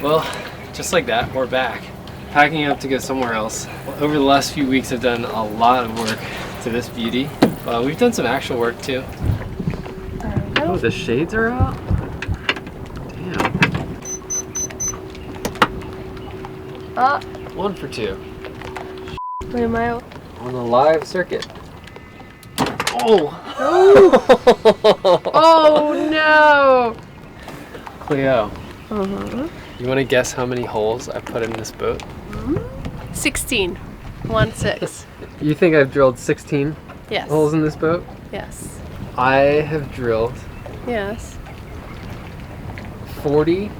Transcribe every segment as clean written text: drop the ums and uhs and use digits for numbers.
Well, just like that, we're back. Packing up to go somewhere else. Over the last few weeks, I've done a lot of work to this beauty. We've done some actual work too. Oh, the shades are out? Damn. 1 for 2. Wait, am I on the live circuit? Oh! Oh no! Cleo, you want to guess how many holes I put in this boat? 16. 1-6. You think I've drilled 16 Yes. holes in this boat? Yes. I have drilled Yes. 40.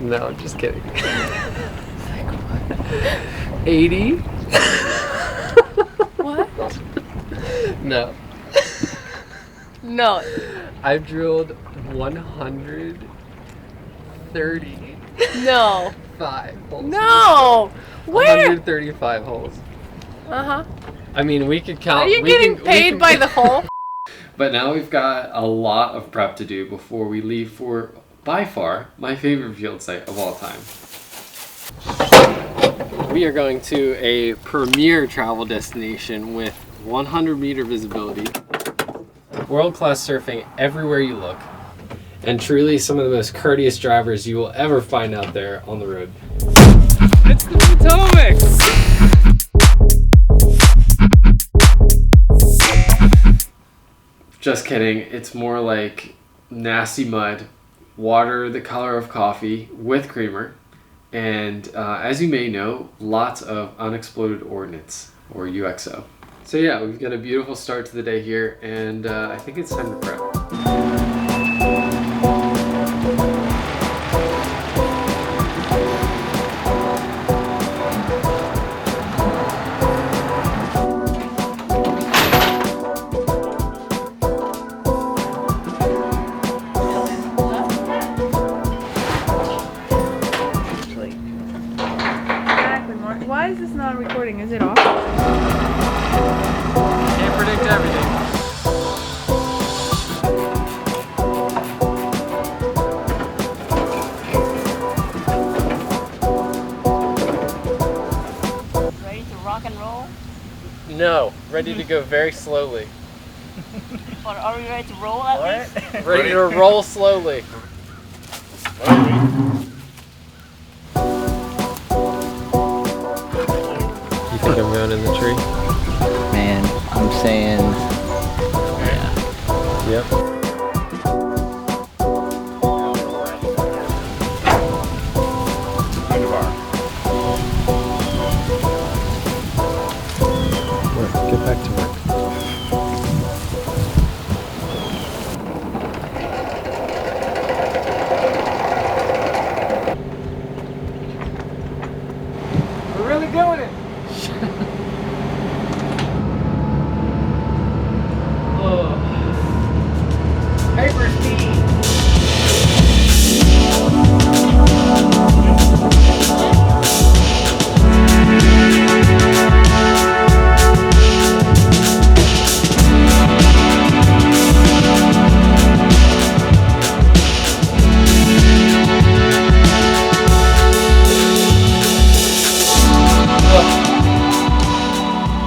No, just kidding. 80. What? No. No. I've drilled 130. No. 5 holes. No! Where? 135 holes. Uh-huh. I mean, we could count. Are you getting paid by the hole? But now we've got a lot of prep to do before we leave for, by far, my favorite field site of all time. We are going to a premier travel destination with 100-meter visibility, world-class surfing everywhere you look, and truly some of the most courteous drivers you will ever find out there on the road. It's the Potomac! Just kidding, it's more like nasty mud, water the color of coffee with creamer, and as you may know, lots of unexploded ordnance, or UXO. So yeah, we've got a beautiful start to the day here, and I think it's time to prep. Why is this not recording? Is it off? Can't predict everything. Ready to rock and roll? No, ready to go very slowly. Or are we ready to roll at least? Ready to roll slowly. You think I'm going in the tree? Man, I'm saying, Yep. Get back to work. We're really doing it. Paper speed.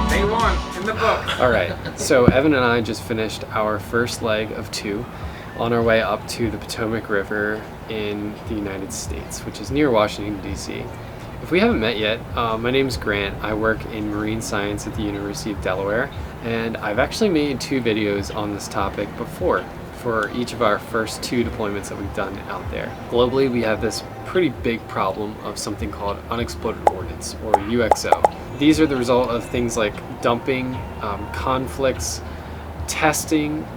Day 1 in the book. All right, so Evan and I just finished our first leg of 2 on our way up to the Potomac River in the United States, which is near Washington, D.C. If we haven't met yet, my name's Grant. I work in marine science at the University of Delaware, and I've actually made 2 videos on this topic before for each of our first 2 deployments that we've done out there. Globally, we have this pretty big problem of something called unexploded ordnance, or UXO. These are the result of things like dumping, conflicts, testing,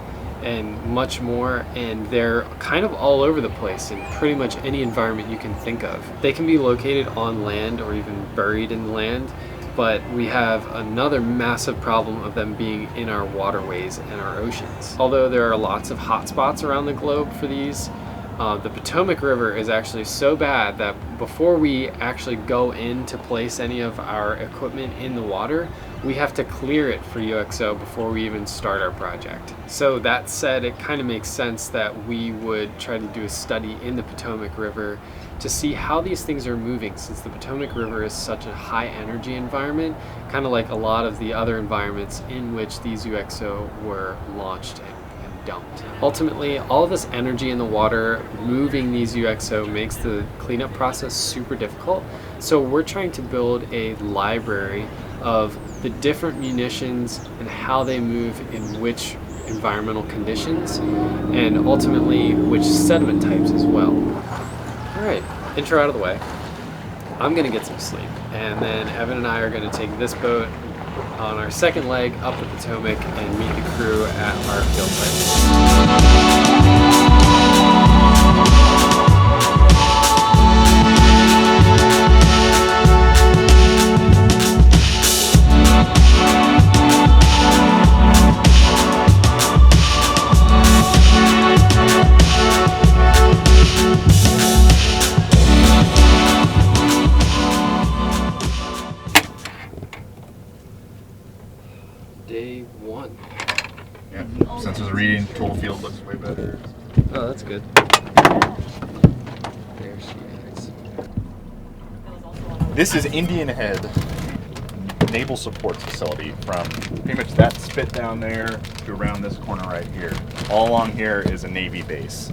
and much more, and they're kind of all over the place in pretty much any environment you can think of. They can be located on land or even buried in land, but we have another massive problem of them being in our waterways and our oceans. Although there are lots of hotspots around the globe for these, The Potomac River is actually so bad that before we actually go in to place any of our equipment in the water, we have to clear it for UXO before we even start our project. So that said, it kind of makes sense that we would try to do a study in the Potomac River to see how these things are moving, since the Potomac River is such a high energy environment, kind of like a lot of the other environments in which these UXO were launched and dumped. Ultimately, all of this energy in the water moving these UXO makes the cleanup process super difficult. So we're trying to build a library of the different munitions and how they move in which environmental conditions, and ultimately which sediment types as well. All right, intro out of the way. I'm gonna get some sleep, and then Evan and I are gonna take this boat on our second leg up the Potomac and meet the crew at our field site. Day one. Yeah, sensors reading, total field looks way better. Oh, that's good. There she is. This is Indian Head Naval Support Facility, from pretty much that spit down there to around this corner right here. All along here is a Navy base.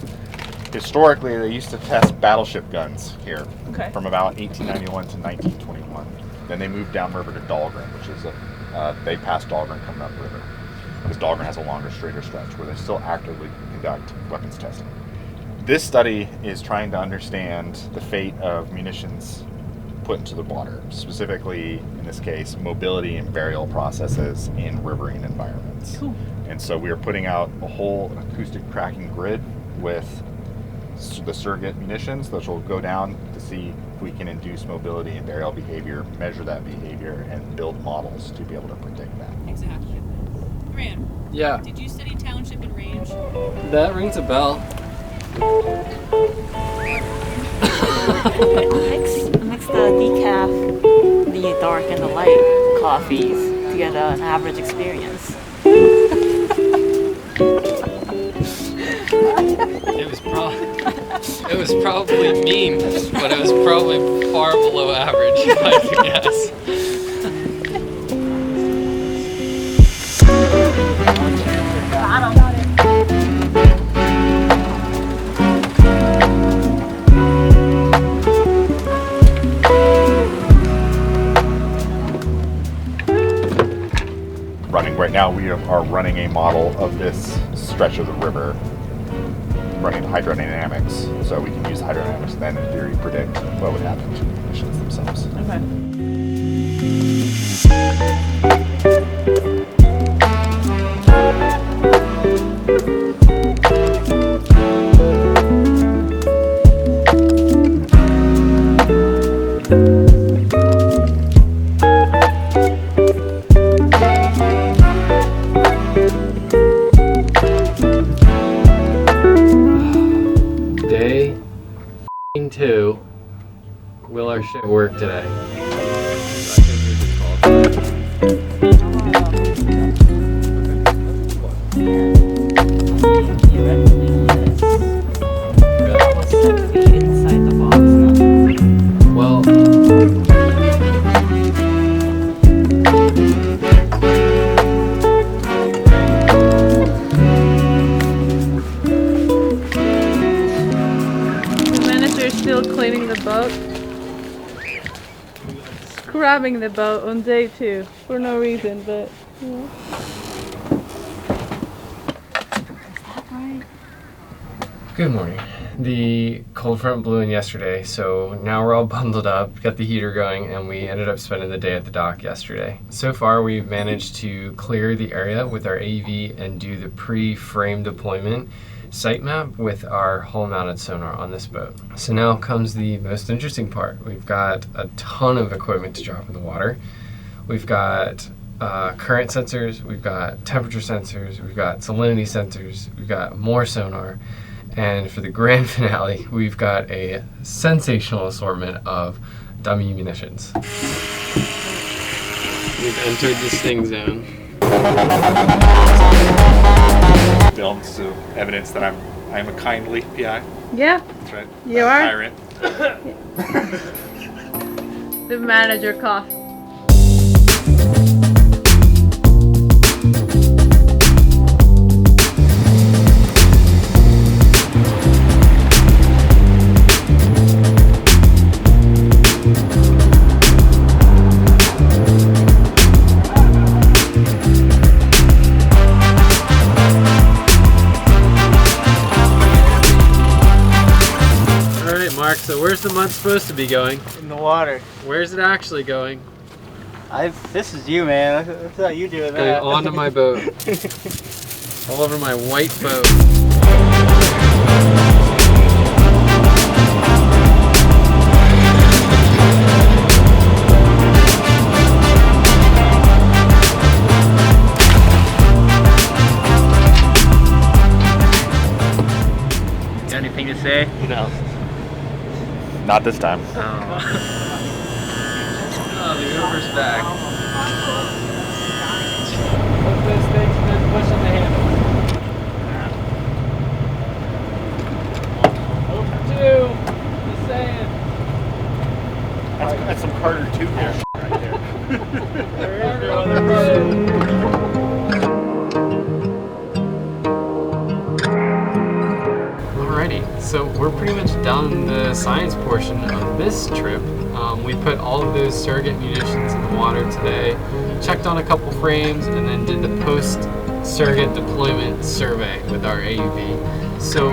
Historically, they used to test battleship guns here from about 1891 to 1921. Then they moved downriver to Dahlgren, which is they passed Dahlgren coming up river, because Dahlgren has a longer, straighter stretch where they still actively conduct weapons testing. This study is trying to understand the fate of munitions put into the water, specifically, in this case, mobility and burial processes in riverine environments. Cool. And so we are putting out a whole acoustic tracking grid with the surrogate munitions, which will go down to see if we can induce mobility and burial behavior, measure that behavior, and build models to be able to predict that. Exactly. Graham, Yeah, did you study township and range? that rings a bell. Mix the decaf, the dark and the light coffees to get an average experience. It was probably mean, but it was probably far below average, if I had to guess. Right now we are running a model of this stretch of the river, running hydrodynamics, so we can use hydrodynamics then in theory predict what would happen to the conditions themselves. Day 2. Will our shit work today? I think we just called it. Inside the box now. Well, The manager is still cleaning the boat. Scrubbing the boat on day 2 for no reason, but you know. good morning. The cold front blew in yesterday, so now we're all bundled up, got the heater going, and we ended up spending the day at the dock yesterday. So far, we've managed to clear the area with our AV and do the pre-frame deployment site map with our hull-mounted sonar on this boat. So now comes the most interesting part. We've got a ton of equipment to drop in the water. We've got current sensors, we've got temperature sensors, we've got salinity sensors, we've got more sonar, And for the grand finale, we've got a sensational assortment of dummy munitions. We've entered the sting zone. Filmed, so evidence that I'm a kindly PI. Yeah, That's right. You I'm a are? tyrant. the manager cough. Mark, so where's the mud supposed to be going? In the water. Where's it actually going? This is you, man. That's how you do it. Going onto my boat. All over my white boat. Got anything to say? No. Not this time. Oh, the Uber's back. This thing's been pushing the handle. Over 2. Just saying. That's some Carter 2 there. Right Alrighty, so we're pretty much done the science portion of this trip. We put all of those surrogate munitions in the water today, checked on a couple frames, and then did the post-surrogate deployment survey with our AUV. So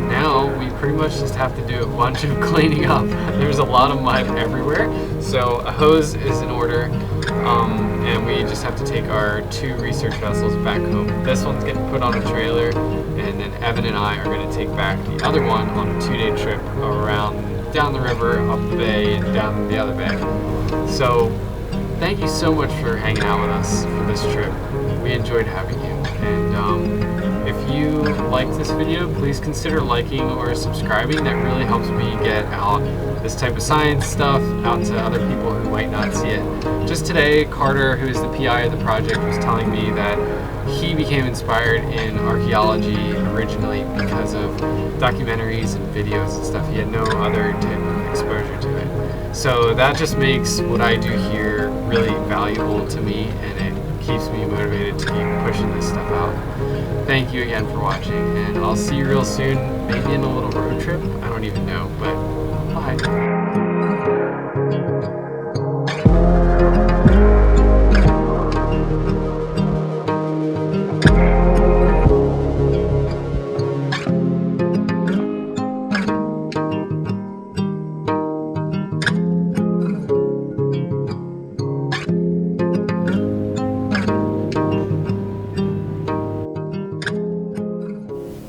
now we pretty much just have to do a bunch of cleaning up. There's a lot of mud everywhere, so a hose is in order, and we just have to take our 2 research vessels back home. This one's getting put on a trailer, and then Evan and I are going to take back the other one on a 2-day trip around down the river, up the bay, and down the other bay. So thank you so much for hanging out with us for this trip. We enjoyed having you, and if you liked this video, please consider liking or subscribing. That really helps me get out this type of science stuff out to other people who might not see it. Just today, Carter, who is the PI of the project, was telling me that he became inspired in archaeology originally because of documentaries and videos and stuff. He had no other type of exposure to it. So that just makes what I do here really valuable to me, and it keeps me motivated to keep pushing this stuff out. Thank you again for watching, and I'll see you real soon, maybe in a little road trip. I don't even know, but bye.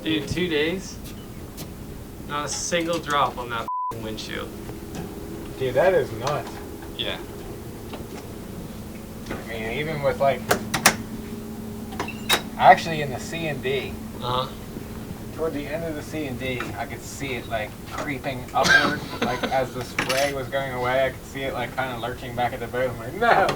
Dude, 2 days? Not a single drop on that windshield. Dude, that is nuts. Yeah. I mean, even with like, actually in the C and D, toward the end of the C and D, I could see it like creeping upward. Like as the spray was going away, I could see it like kind of lurching back at the boat. I'm like, no!